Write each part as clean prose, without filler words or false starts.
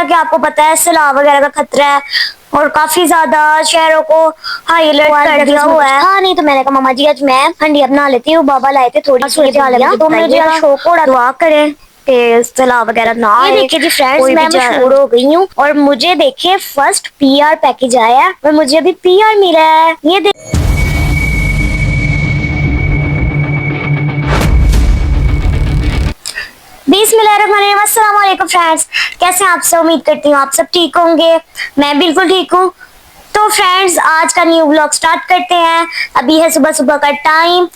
कि आपको पता है सैलाब वगैरह का खतरा है और काफी ज्यादा शहरों को हाई अलर्ट कर दिया हुआ है। हाँ नहीं तो मैंने कहा मामा जी आज मैं हंडिया बना लेती हूँ, बाबा लाए थे थोड़ी सी तो मुझे शौक हो रहा, दुआ करें सलाह वगैरह ना आए। देखिए जी फ्रेंड्स, मैं मशहूर हो गई हूँ और मुझे देखिए फर्स्ट पीआर पैकेज आया है और मुझे अभी पीआर मिला है। ये बिस्मिल्लाहिर्रहमानिर्रहीम। अस्सलाम वालेकुम फ्रेंड्स, कैसे हैं आप सब? उम्मीद करती हूँ आप सब ठीक होंगे। मैं बिल्कुल ठीक हूँ। तो फ्रेंड्स आज का न्यू व्लॉग स्टार्ट करते हैं। अभी है सुबह सुबह का टाइम।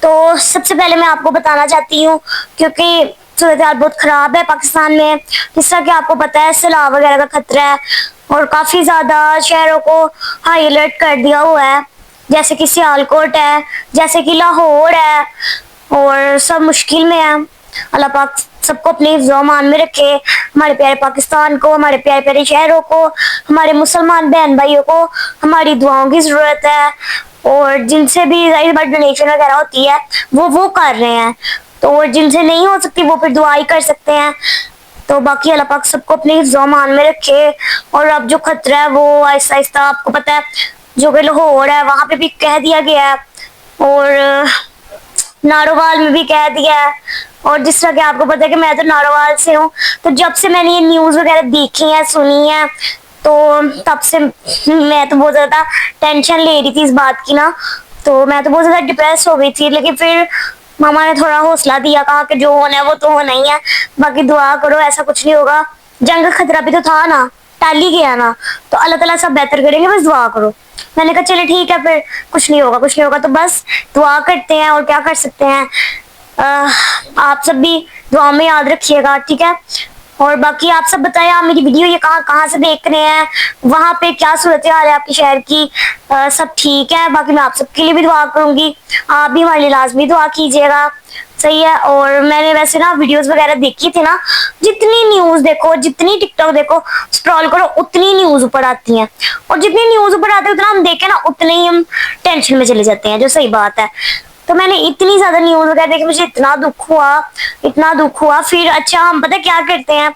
तो सबसे पहले मैं आपको बताना चाहती हूँ क्योंकि सूरत हाल बहुत खराब है पाकिस्तान में। जिस तरह कि आपको पता है सैलाब वगैरह का खतरा है और काफी ज्यादा शहरों को हाई अलर्ट कर दिया हुआ है, जैसे कि सियालकोट है, जैसे कि लाहौर है और सब मुश्किल में है। अल्लाह पाक सबको अपने ज़मान में रखे, हमारे प्यारे पाकिस्तान को, हमारे प्यारे प्यारे शहरों को, हमारे मुसलमान बहन भाइयों को हमारी दुआओं की जरूरत है। और जिनसे भी डोनेशन वगैरह होती है वो कर रहे हैं, तो जिनसे नहीं हो सकती वो फिर दुआ ही कर सकते हैं। तो बाकी अल्लाह पाक सबको अपने ज़मान में रखे। और अब जो खतरा है वो आहिस्ता आहिस्ता, आपको पता है जो कि लाहौर है वहां पे भी कह दिया गया है और नारोवाल में भी कह दिया है। और जिस तरह के आपको पता है कि मैं तो नारोवाल से हूँ, तो जब से मैंने ये न्यूज वगैरह देखी है सुनी है तो तब से मैं तो बहुत ज्यादा टेंशन ले रही थी इस बात की ना। तो मैं तो बहुत ज्यादा डिप्रेस हो गई थी, लेकिन फिर मामा ने थोड़ा हौसला दिया, कहा कि जो होना है वो तो होना ही है, बाकी दुआ करो ऐसा कुछ नहीं होगा। जंग का खतरा भी तो था ना, टल ही गया ना, तो अल्लाह ताला सब बेहतर करेंगे, बस दुआ करो। मैंने कहा चले ठीक है, फिर कुछ नहीं होगा कुछ नहीं होगा, तो बस दुआ करते हैं और क्या कर सकते हैं। आप सब भी दुआ में याद रखिएगा, ठीक है। और बाकी आप सब बताएं, आप मेरी वीडियो ये कहाँ कहाँ से देख रहे हैं, वहां पे क्या सूरत हाल है आपके शहर की, सब ठीक है। बाकी मैं आप सबके लिए भी दुआ करूंगी, आप भी हमारे लिए लाजमी दुआ कीजिएगा, सही है। और मैंने वैसे ना वीडियोस वगैरह देखी थी ना, जितनी न्यूज देखो, जितनी टिकटॉक देखो, स्क्रॉल करो, उतनी न्यूज ऊपर आती हैं। और जितनी न्यूज ऊपर आती है उतना हम देखे ना उतने ही हम टेंशन में चले जाते हैं, जो सही बात है। तो मैंने इतनी ज्यादा न्यूज वगैरह देखी, मुझे इतना दुख हुआ, इतना दुख हुआ। फिर अच्छा हम पता क्या करते हैं,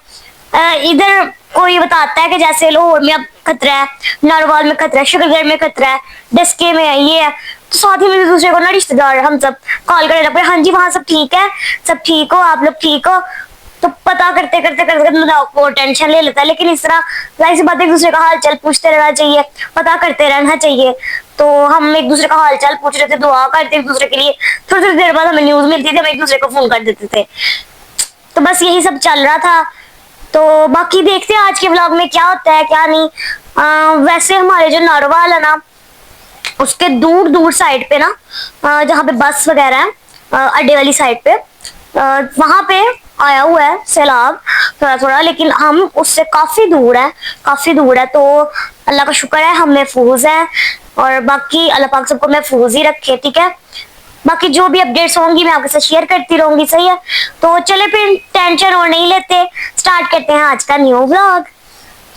इधर कोई बताता है कि जैसे लाहौर में अब खतरा है, नारोवाल में खतरा है, शकरगढ़ में खतरा है, डस्के में है, ये है, तो साथ ही में दूसरे को ना रिश्तेदार हम सब कॉल करने लगते हैं, हाँ जी वहां सब ठीक है, सब ठीक हो, आप लोग ठीक हो। तो पता करते करते करते वो टेंशन ले लेता है। लेकिन इस तरह जाहिर सी बात है एक दूसरे का हाल चाल पूछते रहना चाहिए, पता करते रहना चाहिए। तो हम एक दूसरे का हाल चाल पूछ रहे थे, दुआ करते एक दूसरे के लिए, थोड़ी थोड़ी देर बाद हमें न्यूज मिलती थी, हम एक दूसरे को फोन कर देते थे। तो बस यही सब चल रहा था। तो बाकी देखते हैं आज के व्लॉग में क्या होता है क्या नहीं। वैसे हमारे जो नारोवाल है ना, उसके दूर दूर साइड पे ना, जहाँ पे बस वगैरह है, अड्डे वाली साइड पे, वहां पे आया हुआ है सैलाब थोड़ा थोड़ा, लेकिन हम उससे काफी दूर है, काफी दूर है। तो अल्लाह का शुक्र है हम महफूज हैं, और बाकी अल्लाह पाक सबको महफूज ही रखे, ठीक है। बाकी जो भी अपडेट्स होंगी मैं आपके साथ शेयर करती रहूंगी, सही है। तो चले फिर टेंशन और नहीं लेते, स्टार्ट करते हैं आज का न्यू व्लॉग।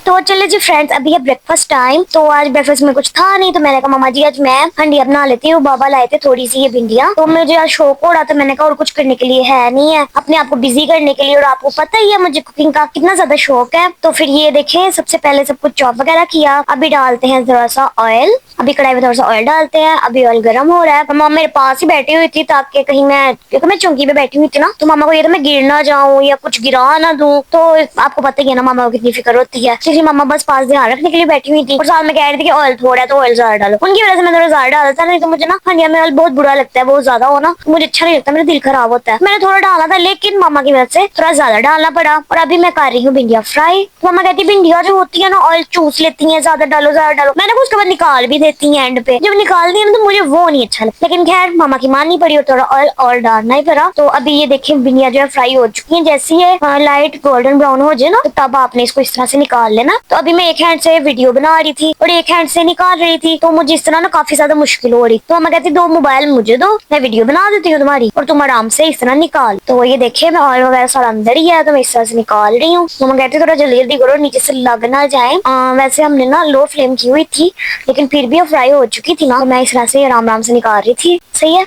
तो चले जी फ्रेंड्स, अभी है ब्रेकफास्ट टाइम। तो आज ब्रेकफास्ट में कुछ था नहीं, तो मैंने कहा मामा जी आज मैं हंडिया बना लेती हूँ, बाबा लाए थे थोड़ी सी ये भिंडियाँ, तो मुझे आज शौक हो रहा, तो मैंने कहा और कुछ करने के लिए है नहीं है, अपने आप को बिजी करने के लिए। और आपको पता ही है मुझे कुकिंग का कितना ज्यादा शौक है। तो फिर ये देखें, सबसे पहले सब कुछ चॉप वगैरह किया, अभी डालते हैं थोड़ा सा ऑयल, अभी कढ़ाई में थोड़ा सा ऑयल डालते हैं, अभी ऑयल गर्म हो रहा है। मामा मेरे पास ही बैठी हुई थी ताकि कहीं मैं, क्योंकि मैं चौकी पे बैठी हुई थी ना, तो मामा को ये तो मैं गिर ना जाऊं या कुछ गिरा ना दूं, तो आपको पता ही है ना मामा को कितनी फिक्र होती है, इसलिए मामा बस पास ध्यान रखने के लिए बैठी हुई थी। और साथ में कह रही थी कि ऑयल थोड़ा है तो ऑयल ज्यादा डालो, उनकी वजह से मैं थोड़ा ज्यादा डाला था, नहीं तो मुझे ना हंडिया में ऑयल बहुत बुरा लगता है, बहुत ज्यादा हो ना मुझे अच्छा नहीं लगता, मेरा दिल खराब होता है। मैंने थोड़ा डाला था, लेकिन मामा की वजह से थोड़ा ज्यादा डालना पड़ा। और अभी मैं कर रही हूँ भिंडिया फ्राई। मामा कहती है भिंडिया जो होती है ना ऑयल चूस लेती है, ज्यादा डालो ज्यादा डालो, मैंने उसके बाद निकाल भी देती है एंड पे, जब निकाल दिया ना तो मुझे वो नहीं अच्छा लगता, लेकिन खैर मामा की माननी पड़ी और थोड़ा ऑयल और डालना ही पड़ा। तो अभी ये देखिए भिंडिया जो है फ्राई हो चुकी है, जैसे ये लाइट गोल्डन ब्राउन हो जाए ना, तो तब आपने इसको इस तरह से निकाल लेना। तो अभी मैं एक हैंड से वीडियो बना रही थी और एक हैंड से निकाल रही थी, तो मुझे इस तरह ना काफी ज्यादा मुश्किल हो रही। तो मम्मा कहती दो मोबाइल मुझे दो, मैं वीडियो बना देती हूँ तुम्हारी और तुम आराम से इस तरह निकाल। तो ये देखिए मैं ऑयल वगैरह सारा अंदर ही है, तो मैं इस तरह से निकाल रही हूँ। मम्मा कहती थोड़ा जल्दी जल्दी करो, नीचे से लग ना जाए। वैसे हमने ना लो फ्लेम की हुई थी, लेकिन फिर भी फ्राई हो चुकी थी ना, तो मैं इस तरह से आराम आराम से निकाल रही थी, सही है।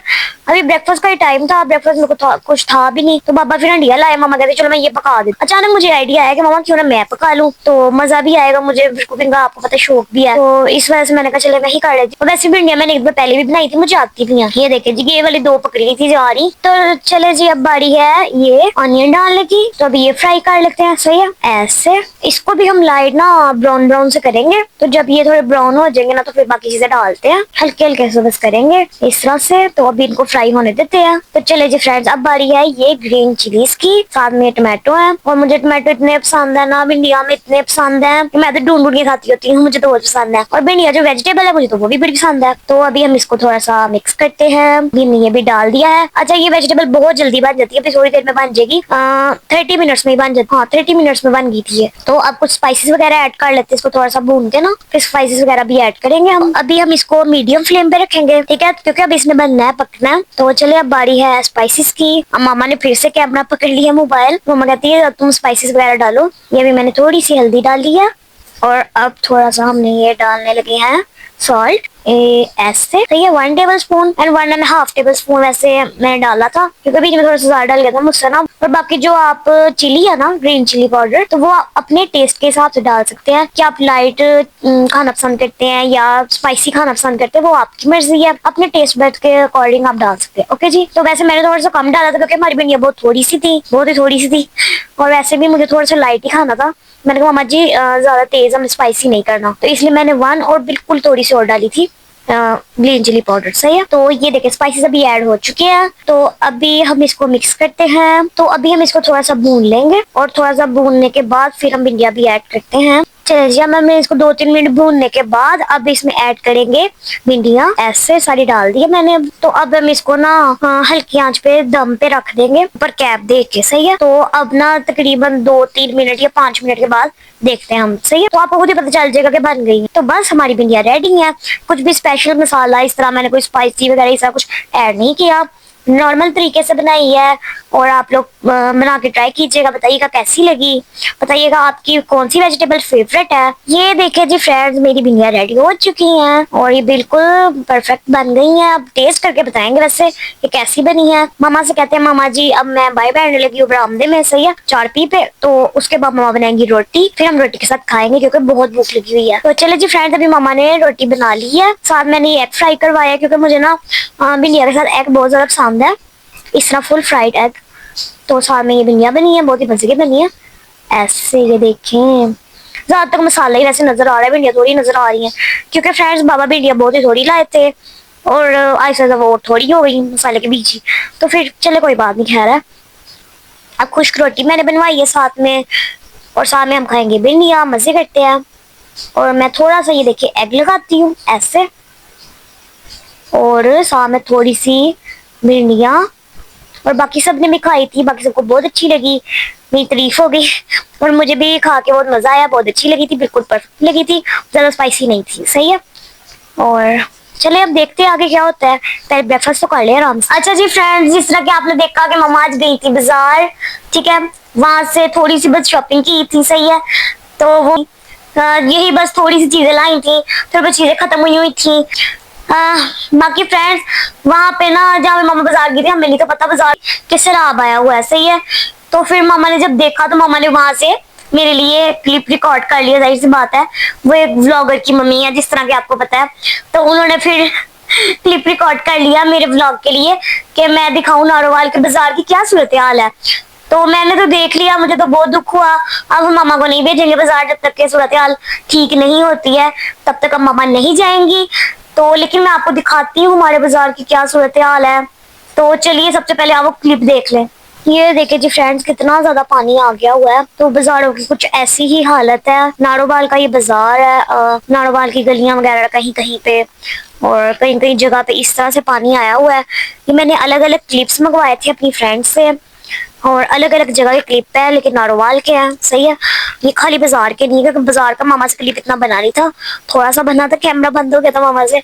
अभी ब्रेकफास्ट का ही टाइम था, ब्रेकफास्ट में कुछ था भी नहीं, तो पापा फिर हंडिया लाए। मामा कहते चलो मैं ये पका देती। अचानक मुझे आइडिया आया कि मामा क्यों ना मैं पका लूं, तो मजा भी आएगा मुझे, कुकिंग का आपको पता शौक भी है, तो इस वजह से मैंने कहा चले मैं ही कर लेती हूँ। वैसे भी इंडिया मैंने एक बार पहले भी बनाई थी, मुझे आती भी है। ये देखे जी, ये वाली 2 पकड़ी थी जा रही। तो चले जी, अब बारी है ये ऑनियन डालने की, तो अभी ये फ्राई कर लेते हैं। सही है, ऐसे इसको भी हम लाइट ना ब्राउन ब्राउन से करेंगे। तो जब ये थोड़े ब्राउन हो जाएंगे ना, तो फिर बाकी चीजें डालते हैं, हल्के हल्के से बस करेंगे इस तरह से। तो अभी इनको फ्राई होने देते हैं। तो चले जी फ्रेंड्स, अब बारी है ये ग्रीन चिलीज की, साथ में टमाटो है। और मुझे टमाटो इतने पसंद है ना, इंडिया में इतने पसंद है, मैं तो ढूंढ ढूंढ के खाती होती हूँ, मुझे तो बहुत पसंद है। और भिंडिया जो वेजिटेबल है मुझे तो वो भी बड़ी पसंद है। तो अभी हम इसको थोड़ा सा मिक्स करते हैं। ये भी डाल दिया है। अच्छा, ये वेजिटेबल बहुत जल्दी बन जाती है, अभी थोड़ी देर में बन जाएगी, 30 मिनट्स में ही बन जाती है। हाँ, 30 मिनट्स में बन गई थी ये। तो अब कुछ स्पाइसेस वगैरह ऐड कर लेते हैं, इसको थोड़ा सा भून के ना, फिर स्पाइसेस वगैरह भी ऐड करेंगे हम। अभी हम इसको मीडियम फ्लेम पे रखेंगे, ठीक है, क्योंकि अब इसमें बनना है, पकना है। तो चलिए अब बारी है स्पाइसेस की। अब मामा ने फिर से कैमरा पकड़ लिया मोबाइल, मामा कहती है तुम स्पाइसेस वगैरह डालो। ये भी मैंने थोड़ी सी हल्दी डाल दी है, और अब थोड़ा सा हमने ये डालने लगे हैं सॉल्ट, ऐसे। तो ये 1 table spoon and 1.5 table spoon वैसे मैंने डाला था, क्योंकि बीच में थोड़ा सा ज्यादा डल गया था मुझसे ना। और बाकी जो आप चिली है ना, ग्रीन चिली पाउडर, तो वो अपने टेस्ट के हिसाब से डाल सकते हैं, कि आप लाइट खाना पसंद करते हैं या स्पाइसी खाना पसंद करते हैं, वो आपकी मर्जी है, अपने टेस्ट बड के अकॉर्डिंग आप डाल सकते हैं। ओके जी, तो वैसे मैंने थोड़ा सा कम डाला था, क्योंकि हमारी भिंडियाँ बहुत थोड़ी सी थी, बहुत ही थोड़ी सी थी, और वैसे भी मुझे थोड़ा सा लाइट ही खाना था। मैंने कहा मामा जी ज्यादा तेज हम स्पाइसी नहीं करना, तो इसलिए मैंने 1 और बिल्कुल थोड़ी सी और डाली थी ग्रीन चिली पाउडर। सही है, तो ये देखिए स्पाइसेस अभी ऐड हो चुके हैं। तो अभी हम इसको मिक्स करते हैं। तो अभी हम इसको थोड़ा सा भून लेंगे, और थोड़ा सा भूनने के बाद फिर हम भिंडिया भी ऐड करते हैं। चलिए जी, हमने इसको 2-3 मिनट भूनने के बाद अब इसमें ऐड करेंगे भिंडिया, ऐसे सारी डाल दी है मैंने। तो अब हम इसको ना हल्की आंच पे दम पे रख देंगे, ऊपर कैप दे के। सही है, तो अब ना तकरीबन 2-3 मिनट या 5 मिनट के बाद देखते हैं हम। सही है, तो आपको खुद ही पता चल जाएगा कि बन गई है। तो बस हमारी भिंडिया रेडी है। कुछ भी स्पेशल मसाला इस तरह मैंने कोई स्पाइसी वगैरह ऐसा कुछ ऐड नहीं किया, नॉर्मल तरीके से बनाई है। और आप लोग बना के ट्राई कीजिएगा, बताइएगा कैसी लगी, बताइएगा आपकी कौन सी वेजिटेबल फेवरेट है। ये देखिए जी फ्रेंड्स, मेरी भिंडिया रेडी हो चुकी हैं, और ये बिल्कुल परफेक्ट बन गई हैं। अब टेस्ट करके बताएंगे वैसे ये कैसी बनी है। मामा से कहते हैं मामा जी अब मैं बाय बाय लगी हूँ बरामदे में। सही है, 4 पे। तो उसके बाद मामा बनाएंगी रोटी, फिर हम रोटी के साथ खाएंगे, क्योंकि बहुत भूख लगी हुई है। तो चले जी फ्रेंड्स, अभी मामा ने रोटी बना ली है, साथ मैंने एग फ्राई करवाया, क्योंकि मुझे ना भिंडिया के साथ एग बहुत ज्यादा पसंद है, इस तरह फुल फ्राइड एग। तो साथ में ये भिंडिया बनी है, बहुत ही मजे की बनी है। ऐसे ये देखें, ज्यादातर मसाला ही वैसे नजर आ रहा है, भिंडिया थोड़ी नजर आ रही है, क्योंकि फ्रेंड्स बाबा भिंडिया बहुत ही थोड़ी लाए थे, और ऐसा वो थोड़ी हो गई मसाले के बीच ही। तो फिर चले कोई बात नहीं, खैर है। अब खुश्क रोटी मैंने बनवाई है साथ में, और साथ में हम खाएंगे भिंडिया, मजे करते हैं। और मैं थोड़ा सा ये देखिए एग लगाती हूँ ऐसे, और साथ में थोड़ी सी भिंडिया, और बाकी सबने भी खाई थी, बाकी सबको बहुत अच्छी लगी, मेरी तारीफ हो गई, और मुझे भी खा के बहुत मजा आया, बहुत अच्छी लगी थी, बिल्कुल परफेक्ट लगी थी, ज्यादा स्पाइसी नहीं थी। सही है, और चले अब देखते हैं आगे क्या होता है, पहले ब्रेकफास्ट तो कर ले आराम से। अच्छा जी फ्रेंड्स, जिस तरह की आपने देखा कि मम्मा आज गई थी बाजार, ठीक है, वहां से थोड़ी सी बस शॉपिंग की थी। सही है, तो वो यही बस थोड़ी सी चीजें लाई थी, फिर वो चीजें खत्म हुई थी। बाकी फ्रेंड्स, वहां पे ना जहाँ मामा बाजार गई थी, हमें नहीं तो पता बाजार किस सैलाब आया हुआ है। सही है, तो फिर मामा ने जब देखा, तो मामा ने वहां से मेरे लिए क्लिप रिकॉर्ड कर लिया, जाहिर सी बात है, वो एक व्लॉगर की मम्मी है, जिस तरह की आपको पता है, तो उन्होंने फिर क्लिप रिकॉर्ड कर लिया मेरे व्लॉग के लिए, कि मैं दिखाऊं नारोवाल के बाजार की क्या सूरत हाल है। तो मैंने तो देख लिया, मुझे तो बहुत दुख हुआ। अब हम मामा को नहीं भेजेंगे बाजार, जब तक के सूरत हाल ठीक नहीं होती है, तब तक अब मामा नहीं जाएंगी। तो लेकिन मैं आपको दिखाती हूँ हमारे बाजार की क्या सूरत हाल है। तो चलिए सबसे पहले आप वो क्लिप देख लें। ये देखिए जी फ्रेंड्स, कितना ज्यादा पानी आ गया हुआ है। तो बाजारों की कुछ ऐसी ही हालत है। नारोवाल का ये बाजार है, नारोवाल की गलियां वगैरह कहीं कहीं पे, और कहीं कहीं जगह पे इस तरह से पानी आया हुआ है। ये मैंने अलग अलग क्लिप्स मंगवाए थे अपनी फ्रेंड से, और अलग अलग जगह के क्लिप है, लेकिन नारोवाल के हैं। सही है, ये खाली बाजार के नहीं है, क्योंकि बाजार का मामा से क्लिप इतना बना नहीं था, थोड़ा सा बना था, कैमरा बंद हो गया था मामा से।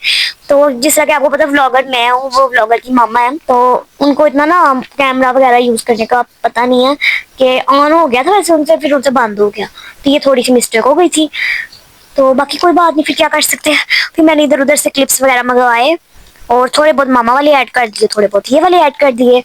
तो जिस तरह के आपको पता व्लॉगर मैं हूँ, वो व्लॉगर की मामा है, तो उनको इतना ना कैमरा वगैरह यूज करने का पता नहीं है, कि ऑन हो गया था वैसे उनसे, फिर उनसे बंद हो गया, तो ये थोड़ी सी मिस्टेक हो गई थी। तो बाकी कोई बात नहीं, फिर क्या कर सकते हैं। फिर मैंने इधर उधर से क्लिप्स वगैरह मंगवाए, और थोड़े बहुत मामा वाले ऐड कर दिए, थोड़े बहुत ये वाले ऐड कर दिए।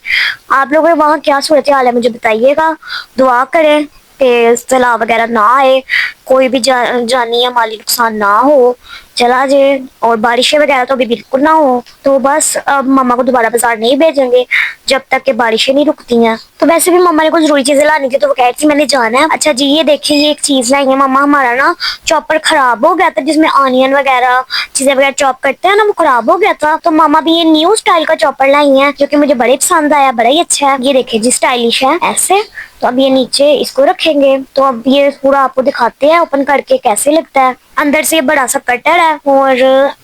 आप लोगों के वहाँ क्या सूरत हाल है मुझे बताइएगा। दुआ करें कि सैलाब वगैरह ना आए, कोई भी जानी या माली नुकसान ना हो, चला जाए, और बारिशें वगैरह तो अभी बिल्कुल ना हो। तो बस अब मम्मा को दोबारा बाजार नहीं भेजेंगे जब तक कि बारिशें नहीं रुकती हैं। तो वैसे भी मम्मा ने कुछ जरूरी चीजें लानी थी तो वो कह रही थी मैंने जाना है। अच्छा जी, ये देखिए ये एक चीज लाई है मम्मा, हमारा ना चॉपर खराब हो गया था जिसमें ऑनियन वगैरह चीजें वगैरह चॉप करते हैं ना, वो खराब हो गया था। तो मामा भी ये न्यू स्टाइल का चॉपर लाई है जो कि मुझे बड़े पसंद आया, बड़ा ही अच्छा है। ये देखिए जी स्टाइलिश है ऐसे। तो अब ये नीचे इसको रखेंगे। तो अब ये पूरा आपको दिखाते हैं ओपन करके कैसे लगता है। अंदर से बड़ा सा कटर है और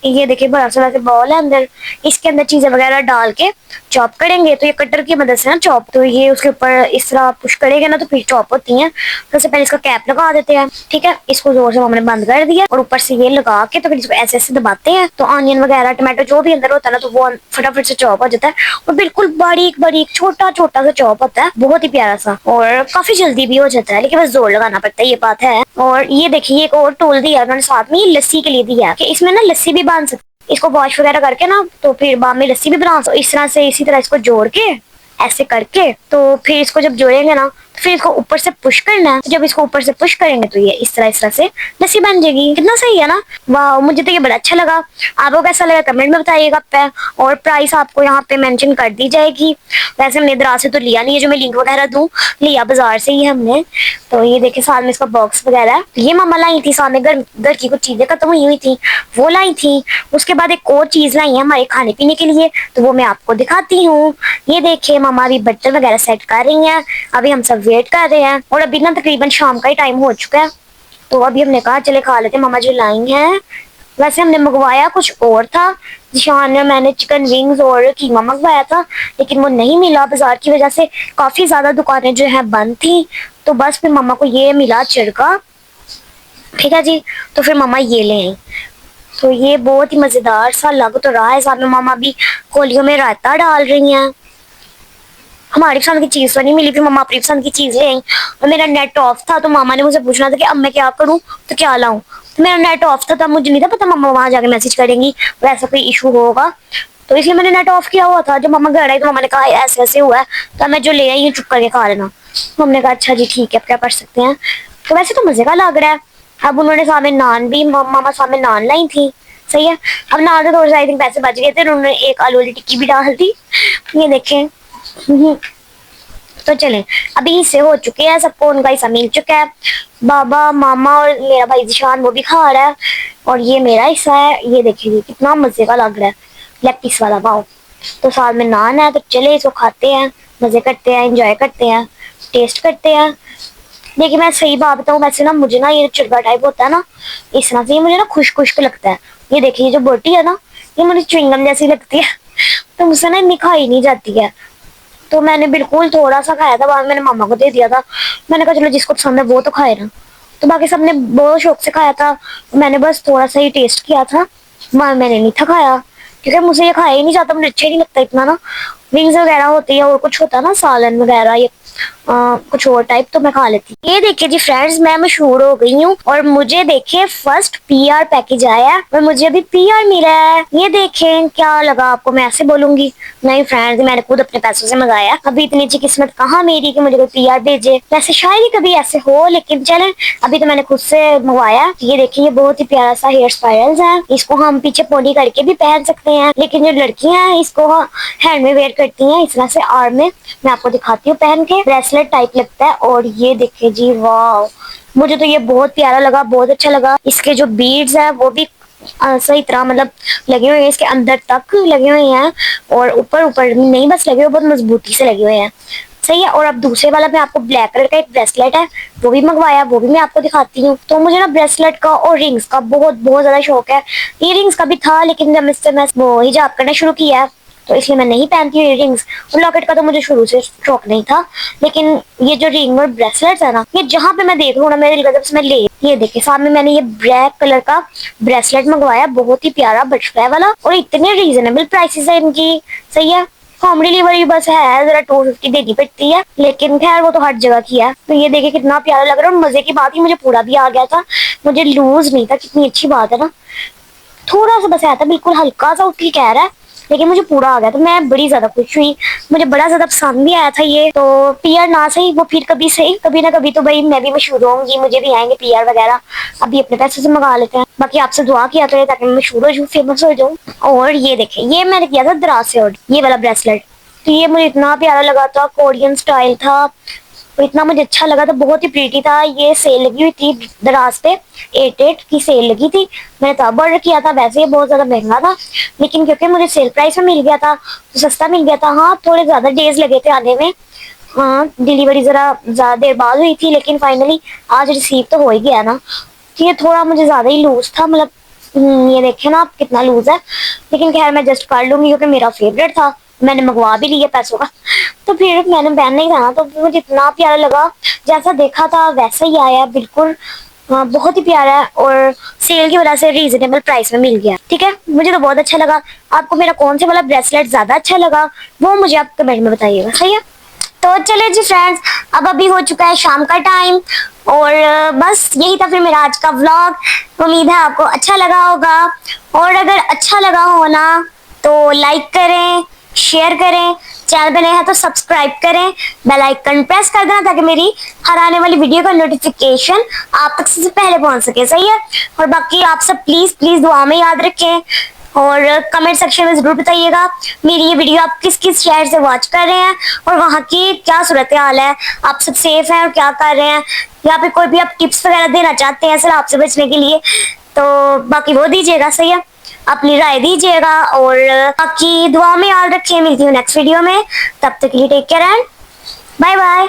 ये देखिए बड़ा सा वैसे बॉल है अंदर। इसके अंदर चीजें वगैरह डाल के चॉप करेंगे। तो ये कटर की मदद से ना चॉप, तो ये उसके ऊपर इस तरह पुश करेंगे ना तो फिर चॉप होती है। तो सबसे पहले इसका कैप लगा देते हैं। ठीक है, इसको जोर से हमने बंद कर दिया और ऊपर से ये लगा के तो फिर इसको ऐसे ऐसे दबाते हैं तो ऑनियन वगैरह टमाटो जो भी अंदर होता है ना तो वो फटाफट से चॉप हो जाता है और बिल्कुल बारीक बारीक छोटा छोटा सा चॉप होता है, बहुत ही प्यारा सा, और काफी जल्दी भी हो जाता है लेकिन बस जोर लगाना पड़ता है, ये बात है। और ये देखिए एक और टूल दिया उन्होंने साथ में, ये लस्सी के लिए दिया कि इसमें ना लस्सी भी बांध सकते, इसको वॉश वगैरह करके ना तो फिर बाद में लस्सी भी बना सकते। इस तरह से इसी तरह इसको जोड़ के ऐसे करके तो फिर इसको जब जोड़ेंगे ना तो फिर इसको ऊपर से पुश करना है। तो जब इसको ऊपर से पुश करेंगे तो ये इस तरह से लस्सी बन जाएगी। कितना सही है ना, वाह, मुझे तो ये बड़ा अच्छा लगा। आपको कैसा लगा कमेंट में बताइएगा पे। और प्राइस आपको यहाँ पे मेंशन कर दी जाएगी। वैसे हमने दराज से तो लिया नहीं है, जो मैं लिंक वगैरह दूँ, लिया बाजार से ही हमने। तो ये देखिए साथ में इसका बॉक्स वगैरह है। ये मम्मा लाई थी, सामने घर की कुछ चीजें खत्म हुई थी वो लाई थी। उसके बाद एक और चीज लाई है हमारे खाने पीने के लिए, तो वो मैं आपको दिखाती हूँ। ये देखिए मम्मा अभी बर्तन वगैरह सेट कर रही हैं, अभी हम सब वेट कर रहे हैं और अभी ना तकरीबन शाम का ही टाइम हो चुका है। तो अभी हमने कहा चले खा लेते, मम्मा जो लाई हैं। वैसे हमने मंगवाया कुछ और था, जिशान ने मैंने चिकन विंग्स और कीमा मंगवाया था लेकिन वो नहीं मिला, बाजार की वजह से काफी ज्यादा दुकानें जो है बंद थी। तो बस फिर मम्मा को ये मिला चिड़का। ठीक है जी, तो फिर मम्मा ये ले आई। तो ये बहुत ही मजेदार सा लग तो रहा है। साथ में मम्मा भी कोलियों में रायता डाल रही हैं। हमारी पसंद की चीज तो नहीं मिली, फिर मम्मा अपनी पसंद की चीज ले आई। और मेरा नेट ऑफ था तो मामा ने मुझे पूछना था कि अब मैं क्या करूं, तो क्या लाऊं। तो मेरा नेट ऑफ था तब मुझे नहीं था पता मम्मा वहां जाके मैसेज करेंगी, वैसा कोई इशू होगा, तो इसलिए मैंने नेट ऑफ किया हुआ था। जब मम्मा घर आई तो मम्मा ने कहा ऐसे ऐसे हुआ है, तो मैं जो ले आई हूँ चुप करके खा लेना। तो हमने कहा अच्छा जी ठीक है, अब क्या कर सकते हैं। तो वैसे तो मजे का लग रहा है। अब उन्होंने सामने नान भी, मामा सामने नान लाई थी, सही है। अब नान के थोड़े से आई थिंक पैसे बच गए थे, उन्होंने एक आलू वाली टिक्की भी डाल दी। ये देखें। तो चलें, अभी हिस्से हो चुके हैं, सबको उनका हिस्सा मिल चुका है। बाबा मामा और मेरा भाई जिशान वो भी खा रहा है और ये मेरा हिस्सा है। ये देखिए कितना मजे का लग रहा है, लेग पीस वाला, वाओ। तो साथ में नान है तो चले इसको खाते हैं, मजे करते हैं, एंजॉय करते हैं, टेस्ट करते हैं। देखिए मैं सही बात बताऊँ, वैसे ना मुझे ना ये चिड़गा टाइप होता है ना, इस तरह से ये मुझे ना खुश खुश लगता है। ये देखिए ये जो बोटी है ना, ये मुझे च्युइंगम जैसी लगती है तो मुझसे ना इतनी खाई नहीं जाती है। तो मैंने बिल्कुल थोड़ा सा खाया था, बाद मैंने मामा को दे दिया था। मैंने कहा चलो जिसको पसंद है वो तो खाए ना। तो बाकी सबने बहुत शौक से खाया था, मैंने बस थोड़ा सा ही टेस्ट किया था, मैंने नहीं था खाया क्योंकि मुझे ये खाया ही नहीं जाता, मुझे अच्छा ही नहीं लगता इतना ना। विंग्स वगैरह होती है और कुछ होता है ना सालन वगैरह, ये कुछ और टाइप तो मैं खा लेती। ये देखिए जी फ्रेंड्स, मैं मशहूर हो गई हूँ और मुझे देखिए फर्स्ट पीआर पैकेज आया है और मुझे अभी पीआर मिला है। ये देखें, क्या लगा आपको मैं ऐसे बोलूंगी? नहीं फ्रेंड्स, मैंने खुद अपने पैसों से मंगाया। अभी इतनी अच्छी किस्मत कहाँ मेरी कि मुझे कोई पीआर भेजे। वैसे शायद ही कभी ऐसे हो, लेकिन चलें अभी तो मैंने खुद से मंगवाया। ये देखिए ये बहुत ही प्यारा सा हेयर स्पाइरल्स है, इसको हम पीछे पोनी करके भी पहन सकते हैं, लेकिन जो लड़कियां हैं इसको हैंड में वेयर करती हैं इस तरह से आर्म में। मैं आपको दिखाती हूँ पहन के, ब्रेसलेट टाइप लगता है। और ये देखिए जी, वाह, मुझे तो ये बहुत प्यारा लगा, बहुत अच्छा लगा। इसके जो बीड्स है वो भी सही तरह मतलब लगे हुए हैं, इसके अंदर तक लगे हुए हैं और ऊपर ऊपर नहीं बस लगे हुए, बहुत मजबूती से लगे हुए हैं, सही है। और अब दूसरे वाला मैं आपको ब्लैक कलर का एक ब्रेसलेट है वो भी मंगवाया, वो भी मैं आपको दिखाती हूँ। तो मुझे ना ब्रेसलेट का और रिंग्स का बहुत बहुत ज्यादा शौक है। इयररिंग्स का भी था लेकिन जब इससे मैं वो हिजाब करना शुरू किया तो इसलिए मैं नहीं पहनती हूँ इयररिंग्स। और लॉकेट का तो मुझे शुरू से शौक नहीं था, लेकिन ये जो रिंग और ब्रेसलेट्स है ना, ये जहाँ पे मैं देख लूँ ना मेरे दिल करता है मैं ले। ये देखिए सामने मैंने ये ब्लैक कलर का ब्रेसलेट मंगवाया, बहुत ही प्यारा बटरफ्लाई वाला, और इतने रीजनेबल प्राइसेस है इनकी, सही है। होम डिलीवरी बस है जरा 250 देनी पड़ती है, लेकिन खैर वो तो हर जगह की है। तो ये देखिए कितना प्यारा लग रहा है और मजे की बात ही मुझे पूरा भी आ गया था, मुझे लूज नहीं था। कितनी अच्छी बात है ना, थोड़ा सा बस आया था, बिल्कुल हल्का सा उसकी कह रहा है, लेकिन मुझे पूरा आ गया, तो मैं बड़ी ज्यादा खुश हुई। मुझे बड़ा ज्यादा पसंद भी आया था ये। तो पीआर ना सही वो फिर कभी सही, कभी ना कभी तो भाई मैं भी मशहूर होंगी, मुझे भी आएंगे पीआर वगैरह। अभी अपने पैसे से मंगा लेते हैं। बाकी आपसे दुआ किया तो ताकि मैं मशहूर हो जाऊँ, फेमस हो जाऊँ। और ये देखे, ये मैंने किया था दराज से ऑर्डर, ये वाला ब्रेसलेट। तो ये मुझे इतना प्यारा लगा था, कोरियन स्टाइल था, तो इतना मुझे अच्छा लगा था, बहुत ही प्रीटी था। ये सेल लगी हुई थी दराज पे, 88 की सेल लगी थी। मैंने तब ऑर्डर किया था, वैसे ये बहुत ज्यादा महंगा था, लेकिन क्योंकि मुझे सेल प्राइस में मिल गया था तो सस्ता मिल गया था। हाँ, थोड़े ज्यादा डेज लगे थे आने में। हाँ, डिलीवरी जरा ज्यादा देर बाद हुई थी, लेकिन फाइनली आज रिसीव तो हो ही गया ना। तो ये थोड़ा मुझे ज्यादा ही लूज था, मतलब ये देखे ना आप कितना लूज है, लेकिन खैर मैं जस्ट कर लूंगी क्योंकि मेरा फेवरेट था, मैंने मंगवा भी लिया पैसों का। तो फिर मैंने पहनना ही था ना, तो मुझे इतना प्यारा लगा, जैसा देखा था वैसा ही आया बिल्कुल। बहुत ही प्यारा है, और सेल की वजह से रीजनेबल प्राइस में मिल गया। ठीक है, मुझे तो बहुत अच्छा लगा। आपको मेरा कौन से वाला ब्रेसलेट ज्यादा अच्छा लगा वो मुझे आप कमेंट में बताइएगा, सही है। तो चलिए जी फ्रेंड्स, अब अभी हो चुका है शाम का टाइम, और बस यही था फिर मेरा आज का व्लॉग। उम्मीद है आपको अच्छा लगा होगा, और अगर अच्छा लगा हो ना तो लाइक करें, शेयर करें, चैनल पे नए हैं तो सब्सक्राइब करें, बेल आइकन प्रेस कर देना ताकि मेरी हर आने वाली वीडियो का नोटिफिकेशन आप तक सबसे पहले पहुंच सके, सही है। और बाकी आप सब प्लीज प्लीज दुआ में याद रखें, और कमेंट सेक्शन में जरूर बताइएगा मेरी ये वीडियो आप किस किस शहर से वॉच कर रहे हैं, और वहाँ की क्या सूरत हाल है, आप सब सेफ हैं और क्या कर रहे हैं, या फिर कोई भी आप टिप्स वगैरह देना चाहते हैं सर आपसे बचने के लिए, तो बाकी वो दीजिएगा, सही है। अपनी राय दीजिएगा, और बाकी दुआ में याद रखिए। मिलती हूँ नेक्स्ट वीडियो में, तब तक के लिए take care and bye bye.